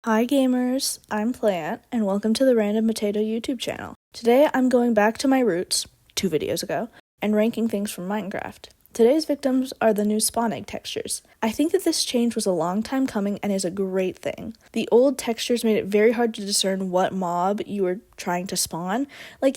Hi gamers, I'm Plant, and welcome to the Random Potato YouTube channel. Today I'm going back to my roots, 2 videos ago, and ranking things from Minecraft. Today's victims are the new spawn egg textures. I think that this change was a long time coming and is a great thing. The old textures made it very hard to discern what mob you were trying to spawn.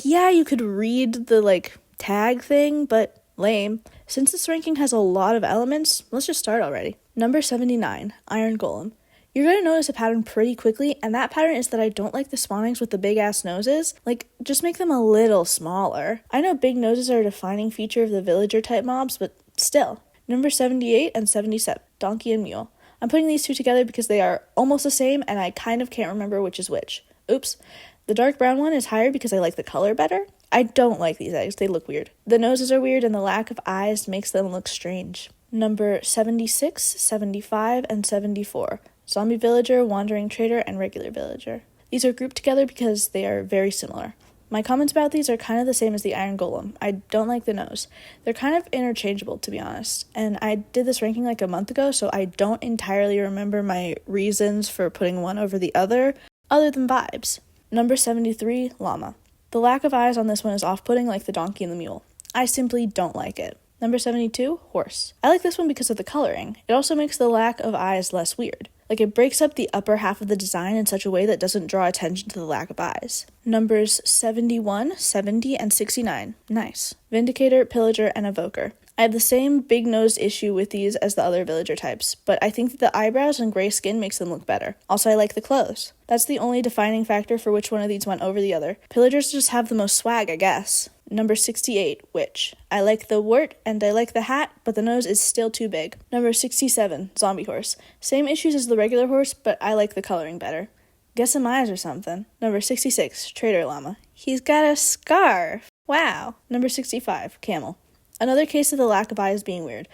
Yeah, you could read the tag thing, but lame. Since this ranking has a lot of elements, let's just start already. Number 79, Iron Golem. You're going to notice a pattern pretty quickly, and that pattern is that I don't like the spawn eggs with the big-ass noses. Just make them a little smaller. I know big noses are a defining feature of the villager-type mobs, but still. Number 78 and 77, Donkey and Mule. I'm putting these two together because they are almost the same, and I kind of can't remember which is which. Oops. The dark brown one is higher because I like the color better. I don't like these eggs. They look weird. The noses are weird, and the lack of eyes makes them look strange. Number 76, 75, and 74. Zombie Villager, Wandering Trader, and Regular Villager. These are grouped together because they are very similar. My comments about these are kind of the same as the Iron Golem. I don't like the nose. They're kind of interchangeable, to be honest. And I did this ranking a month ago, so I don't entirely remember my reasons for putting one over the other than vibes. Number 73, Llama. The lack of eyes on this one is off-putting like the donkey and the mule. I simply don't like it. Number 72, Horse. I like this one because of the coloring. It also makes the lack of eyes less weird. It breaks up the upper half of the design in such a way that doesn't draw attention to the lack of eyes. Numbers 71, 70, and 69. Nice. Vindicator, Pillager, and Evoker. I have the same big-nosed issue with these as the other villager types, but I think that the eyebrows and gray skin makes them look better. Also, I like the clothes. That's the only defining factor for which one of these went over the other. Pillagers just have the most swag, I guess. Number 68, Witch. I like the wart and I like the hat, but the nose is still too big. Number 67, Zombie Horse. Same issues as the regular horse, but I like the coloring better. Get some eyes or something. Number 66, Trader Llama. He's got a scarf. Wow. Number 65, Camel. Another case of the lack of eyes being weird.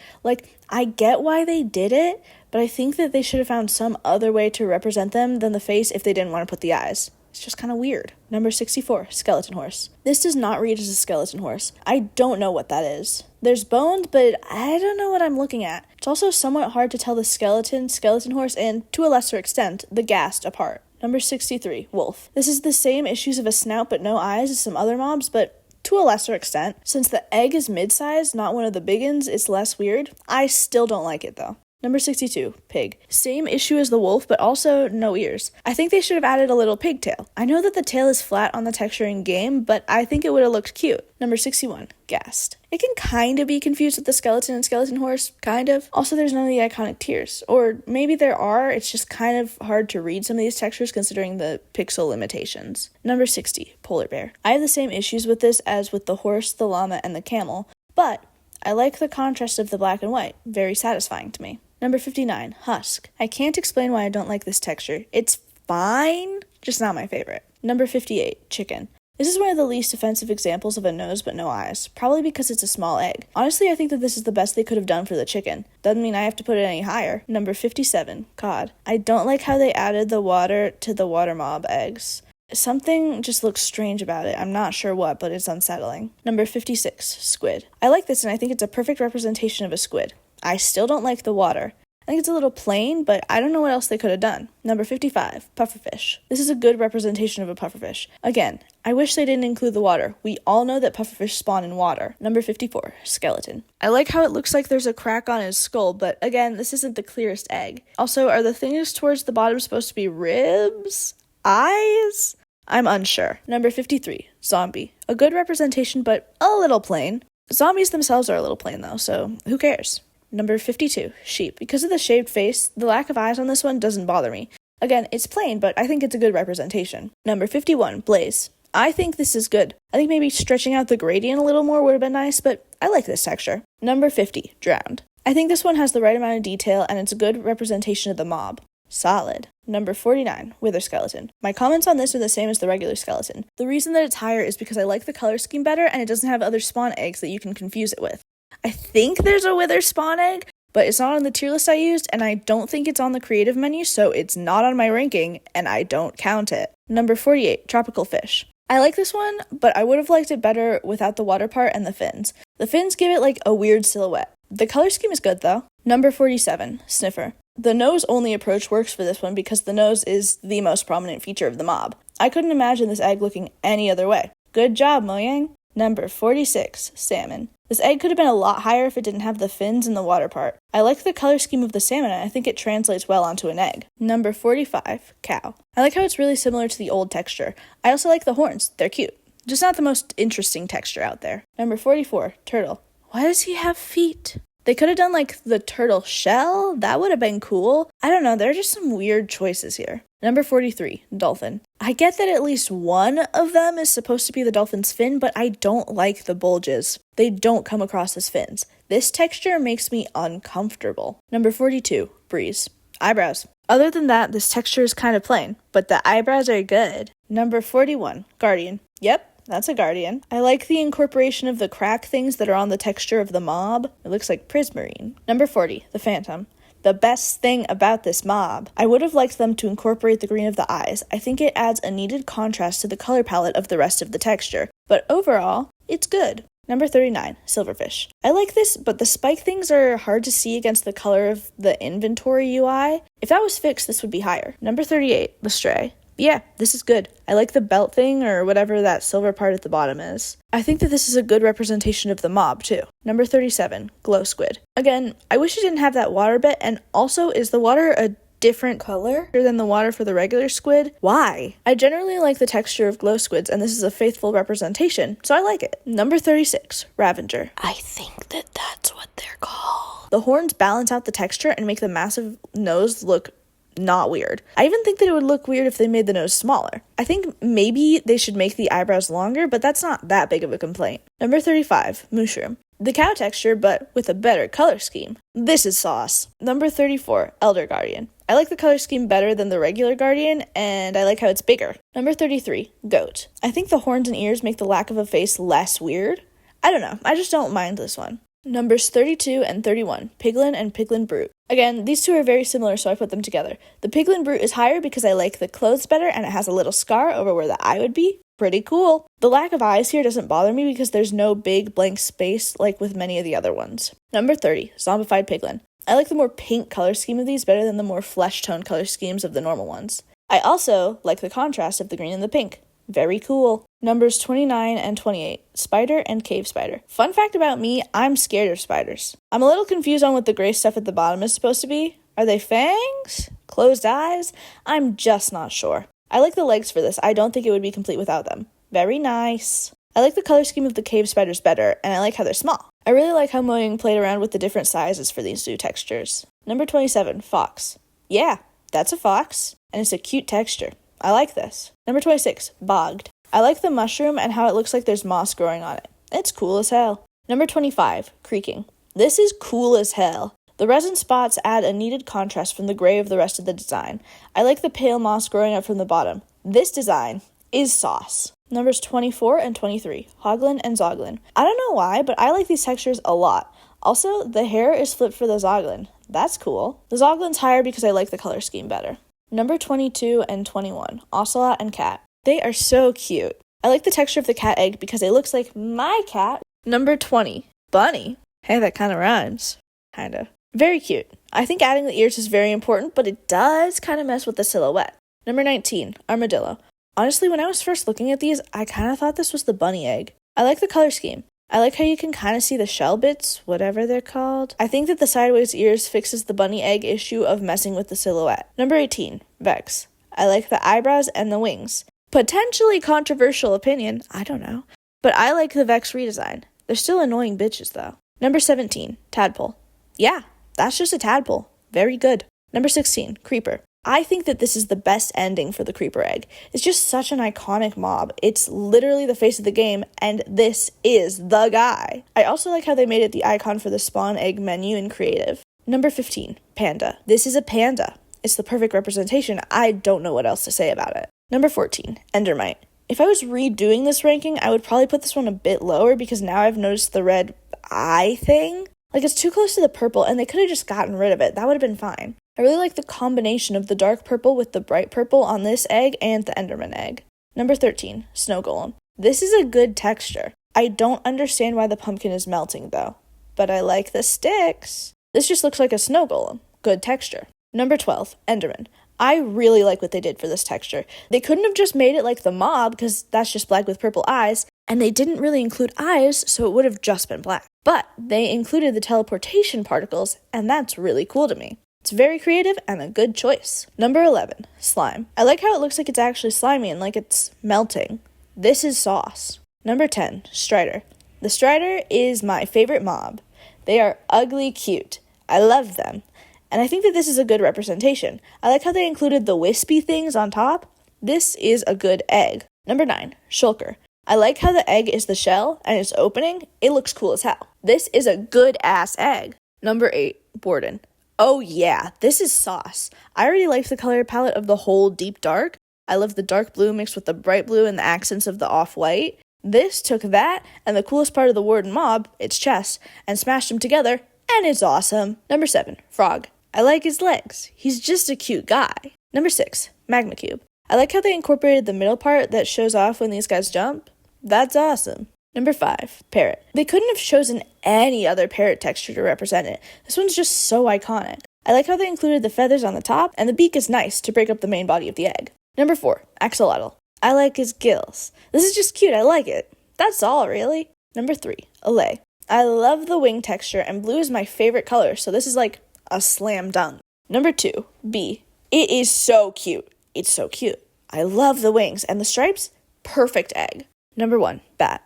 I get why they did it, but I think that they should have found some other way to represent them than the face if they didn't want to put the eyes. It's just kind of weird. Number 64, Skeleton Horse. This does not read as a skeleton horse. I don't know what that is. There's bones, but I don't know what I'm looking at. It's also somewhat hard to tell the skeleton horse, and, to a lesser extent, the ghast apart. Number 63, Wolf. This is the same issues of a snout but no eyes as some other mobs, but to a lesser extent. Since the egg is mid-sized, not one of the big ones, it's less weird. I still don't like it, though. Number 62, Pig. Same issue as the wolf, but also no ears. I think they should have added a little pigtail. I know that the tail is flat on the texture in game, but I think it would have looked cute. Number 61, Ghast. It can kind of be confused with the skeleton and skeleton horse, kind of. Also, there's none of the iconic tears. Or maybe there are, it's just kind of hard to read some of these textures considering the pixel limitations. Number 60, Polar Bear. I have the same issues with this as with the horse, the llama, and the camel, but I like the contrast of the black and white. Very satisfying to me. Number 59, Husk. I can't explain why I don't like this texture. It's fine, just not my favorite. Number 58, Chicken. This is one of the least offensive examples of a nose but no eyes, probably because it's a small egg. Honestly, I think that this is the best they could have done for the chicken. Doesn't mean I have to put it any higher. Number 57, Cod. I don't like how they added the water to the water mob eggs. Something just looks strange about it. I'm not sure what, but it's unsettling. Number 56, Squid. I like this and I think it's a perfect representation of a squid. I still don't like the water. I think it's a little plain, but I don't know what else they could have done. Number 55, Pufferfish. This is a good representation of a pufferfish. Again, I wish they didn't include the water. We all know that pufferfish spawn in water. Number 54, Skeleton. I like how it looks like there's a crack on his skull, but again, this isn't the clearest egg. Also, are the things towards the bottom supposed to be ribs? Eyes? I'm unsure. Number 53, Zombie. A good representation, but a little plain. Zombies themselves are a little plain though, so who cares? Number 52, Sheep. Because of the shaved face, the lack of eyes on this one doesn't bother me. Again, it's plain, but I think it's a good representation. Number 51, Blaze. I think this is good. I think maybe stretching out the gradient a little more would have been nice, but I like this texture. Number 50, Drowned. I think this one has the right amount of detail, and it's a good representation of the mob. Solid. Number 49, Wither Skeleton. My comments on this are the same as the regular skeleton. The reason that it's higher is because I like the color scheme better, and it doesn't have other spawn eggs that you can confuse it with. I think there's a wither spawn egg, but it's not on the tier list I used, and I don't think it's on the creative menu, so it's not on my ranking, and I don't count it. Number 48, Tropical Fish. I like this one, but I would have liked it better without the water part and the fins. The fins give it a weird silhouette. The color scheme is good though. Number 47, Sniffer. The nose-only approach works for this one because the nose is the most prominent feature of the mob. I couldn't imagine this egg looking any other way. Good job, Mojang. Number 46, salmon. This egg could have been a lot higher if it didn't have the fins and the water part. I like the color scheme of the salmon, and I think it translates well onto an egg. Number 45, cow. I like how it's really similar to the old texture. I also like the horns. They're cute. Just not the most interesting texture out there. Number 44, turtle. Why does he have feet? They could have done like the turtle shell. That would have been cool. I don't know. There are just some weird choices here. Number 43, dolphin. I get that at least one of them is supposed to be the dolphin's fin, but I don't like the bulges. They don't come across as fins. This texture makes me uncomfortable. Number 42, breeze. Eyebrows. Other than that, this texture is kind of plain, but the eyebrows are good. Number 41, guardian. Yep. That's a guardian. I like the incorporation of the crack things that are on the texture of the mob. It looks like prismarine. Number 40, the phantom. The best thing about this mob. I would have liked them to incorporate the green of the eyes. I think it adds a needed contrast to the color palette of the rest of the texture. But overall, it's good. Number 39, silverfish. I like this, but the spike things are hard to see against the color of the inventory UI. If that was fixed, this would be higher. Number 38, the stray. Yeah, this is good. I like the belt thing or whatever that silver part at the bottom is. I think that this is a good representation of the mob too. Number 37, glow squid. Again, I wish it didn't have that water bit, and also, is the water a different color than the water for the regular squid? Why? I generally like the texture of glow squids, and this is a faithful representation, so I like it. Number 36, Ravager. I think that that's what they're called. The horns balance out the texture and make the massive nose look not weird. I even think that it would look weird if they made the nose smaller. I think maybe they should make the eyebrows longer, but that's not that big of a complaint. Number 35, mushroom. The cow texture, but with a better color scheme. This is sauce. Number 34, elder guardian. I like the color scheme better than the regular guardian, and I like how it's bigger. Number 33, goat. I think the horns and ears make the lack of a face less weird. I don't know. I just don't mind this one. Numbers 32 and 31, Piglin and Piglin Brute. Again, these two are very similar, so I put them together. The Piglin Brute is higher because I like the clothes better, and it has a little scar over where the eye would be. Pretty cool. The lack of eyes here doesn't bother me because there's no big blank space like with many of the other ones. Number 30, Zombified Piglin. I like the more pink color scheme of these better than the more flesh tone color schemes of the normal ones. I also like the contrast of the green and the pink. Very cool. Numbers 29 and 28, spider and cave spider. Fun fact about me, I'm scared of spiders. I'm a little confused on what the gray stuff at the bottom is supposed to be. Are they fangs? Closed eyes? I'm just not sure. I like the legs for this. I don't think it would be complete without them. Very nice. I like the color scheme of the cave spiders better, and I like how they're small. I really like how Mojang played around with the different sizes for these two textures. Number 27, fox. Yeah, that's a fox, and it's a cute texture. I like this. Number 26, bogged. I like the mushroom and how it looks like there's moss growing on it. It's cool as hell. Number 25, creaking. This is cool as hell. The resin spots add a needed contrast from the gray of the rest of the design. I like the pale moss growing up from the bottom. This design is sauce. Numbers 24 and 23, Hoglin and Zoglin. I don't know why, but I like these textures a lot. Also, the hair is flipped for the Zoglin. That's cool. The Zoglin's higher because I like the color scheme better. Number 22 and 21, Ocelot and Cat. They are so cute. I like the texture of the cat egg because it looks like my cat. Number 20, Bunny. Hey, that kind of rhymes. Kinda. Very cute. I think adding the ears is very important, but it does kind of mess with the silhouette. Number 19, Armadillo. Honestly, when I was first looking at these, I kind of thought this was the bunny egg. I like the color scheme. I like how you can kind of see the shell bits, whatever they're called. I think that the sideways ears fixes the bunny egg issue of messing with the silhouette. Number 18, Vex. I like the eyebrows and the wings. Potentially controversial opinion, I don't know. But I like the Vex redesign. They're still annoying bitches though. Number 17, Tadpole. Yeah, that's just a tadpole. Very good. Number 16, Creeper. I think that this is the best ending for the Creeper egg. It's just such an iconic mob. It's literally the face of the game, and this is the guy. I also like how they made it the icon for the spawn egg menu in creative. Number 15, Panda. This is a panda. It's the perfect representation. I don't know what else to say about it. Number 14, Endermite. If I was redoing this ranking, I would probably put this one a bit lower because now I've noticed the red eye thing. Like, it's too close to the purple, and they could have just gotten rid of it. That would have been fine. I really like the combination of the dark purple with the bright purple on this egg and the Enderman egg. Number 13, Snow Golem. This is a good texture. I don't understand why the pumpkin is melting, though. But I like the sticks. This just looks like a snow golem. Good texture. Number 12, Enderman. I really like what they did for this texture. They couldn't have just made it like the mob, because that's just black with purple eyes, and they didn't really include eyes, so it would have just been black. But they included the teleportation particles, and that's really cool to me. It's very creative and a good choice. Number 11, Slime. I like how it looks like it's actually slimy and like it's melting. This is sauce. Number 10, Strider. The Strider is my favorite mob. They are ugly cute. I love them. And I think that this is a good representation. I like how they included the wispy things on top. This is a good egg. Number 9, Shulker. I like how the egg is the shell and it's opening. It looks cool as hell. This is a good ass egg. Number 8, Borden. Oh yeah, this is sauce. I already like the color palette of the whole deep dark. I love the dark blue mixed with the bright blue and the accents of the off-white. This took that and the coolest part of the Warden mob, its chest, and smashed them together, and it's awesome. Number 7, Frog. I like his legs. He's just a cute guy. Number 6, Magma Cube. I like how they incorporated the middle part that shows off when these guys jump. That's awesome. Number 5, Parrot. They couldn't have chosen any other parrot texture to represent it. This one's just so iconic. I like how they included the feathers on the top, and the beak is nice to break up the main body of the egg. Number 4, Axolotl. I like his gills. This is just cute, I like it. That's all, really. Number 3, Allay. I love the wing texture, and blue is my favorite color, so this is like a slam dunk. Number 2, Bee. It is so cute. It's so cute. I love the wings, and the stripes, perfect egg. Number 1, Bat.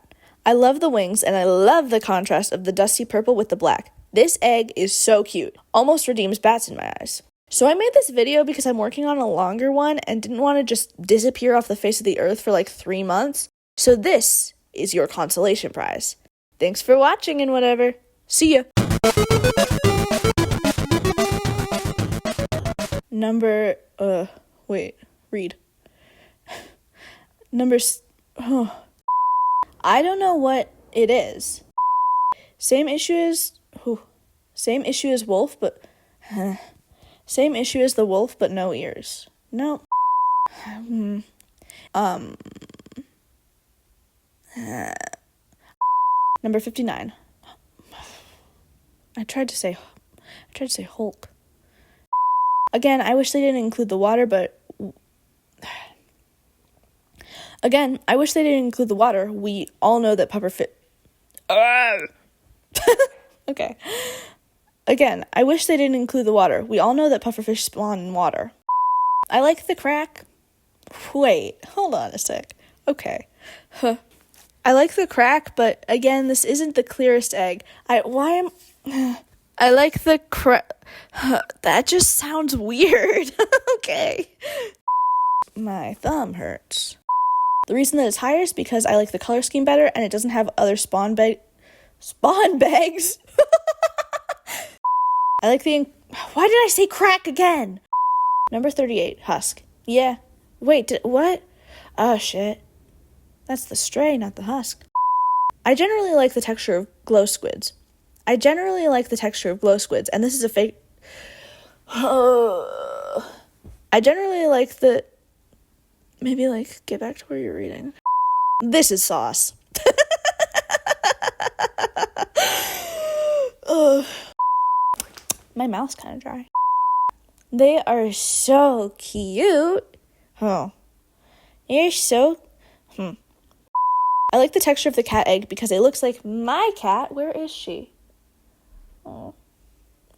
I love the wings, and I love the contrast of the dusty purple with the black. This egg is so cute. Almost redeems bats in my eyes. So I made this video because I'm working on a longer one and didn't want to just disappear off the face of the earth for like 3 months. So this is your consolation prize. Thanks for watching and whatever. See ya. I don't know what it is. Same issue as wolf, but same issue as the wolf, but no ears. No. Number 59. I tried to say Hulk. Again, I wish they didn't include the water, but we all know that pufferfish. Okay. Again, I wish they didn't include the water. We all know that pufferfish spawn in water. I like the crack. Wait, hold on a sec. Okay. I like the crack, but again, this isn't the clearest egg. I like the crack. That just sounds weird. Okay. My thumb hurts. The reason that it's higher is because I like the color scheme better and it doesn't have other spawn bags. I like why did I say crack again? Number 38, Husk. Yeah. Wait, what? Oh, shit. That's the stray, not the husk. I generally like the texture of glow squids. And this is a fake. I generally like the. Maybe, get back to where you're reading. This is sauce. My mouth's kind of dry. They are so cute. Oh. You're so. I like the texture of the cat egg because it looks like my cat. Where is she? Oh.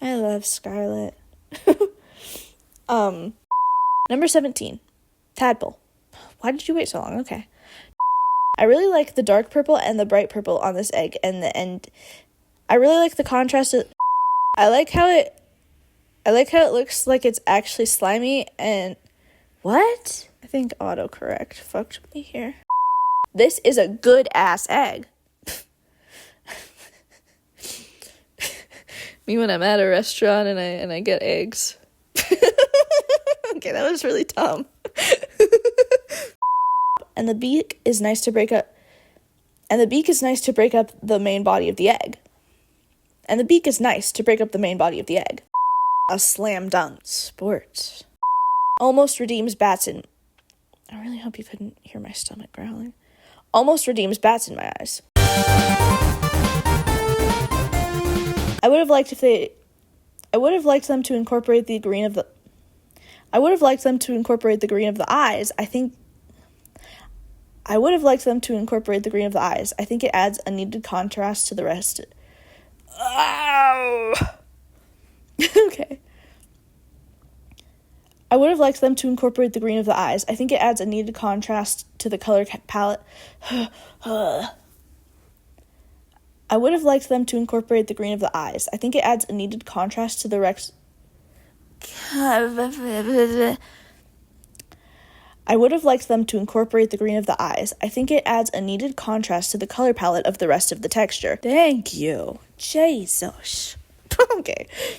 I love Scarlet. Number 17. Tadpole. Why did you wait so long? Okay. I really like the dark purple and the bright purple on this egg, and I really like the contrast. I like how it looks like it's actually slimy and what? I think autocorrect fucked me here. This is a good ass egg. Me when I'm at a restaurant and I get eggs. Okay, that was really dumb. And the beak is nice to break up. The main body of the egg. A slam dunk. Sports. Almost redeems bats in. I really hope you couldn't hear my stomach growling. Almost redeems bats in my eyes. I would have liked them to incorporate the green of the. I would have liked them to incorporate the green of the eyes. I would have liked them to incorporate the green of the eyes. I think it adds a needed contrast to the rest. Oh! Okay. I would have liked them to incorporate the green of the eyes. I think it adds a needed contrast to the color palette. I would have liked them to incorporate the green of the eyes. I think it adds a needed contrast to the rest. I would have liked them to incorporate the green of the eyes. I think it adds a needed contrast to the color palette of the rest of the texture. Thank you. Jesus. Okay.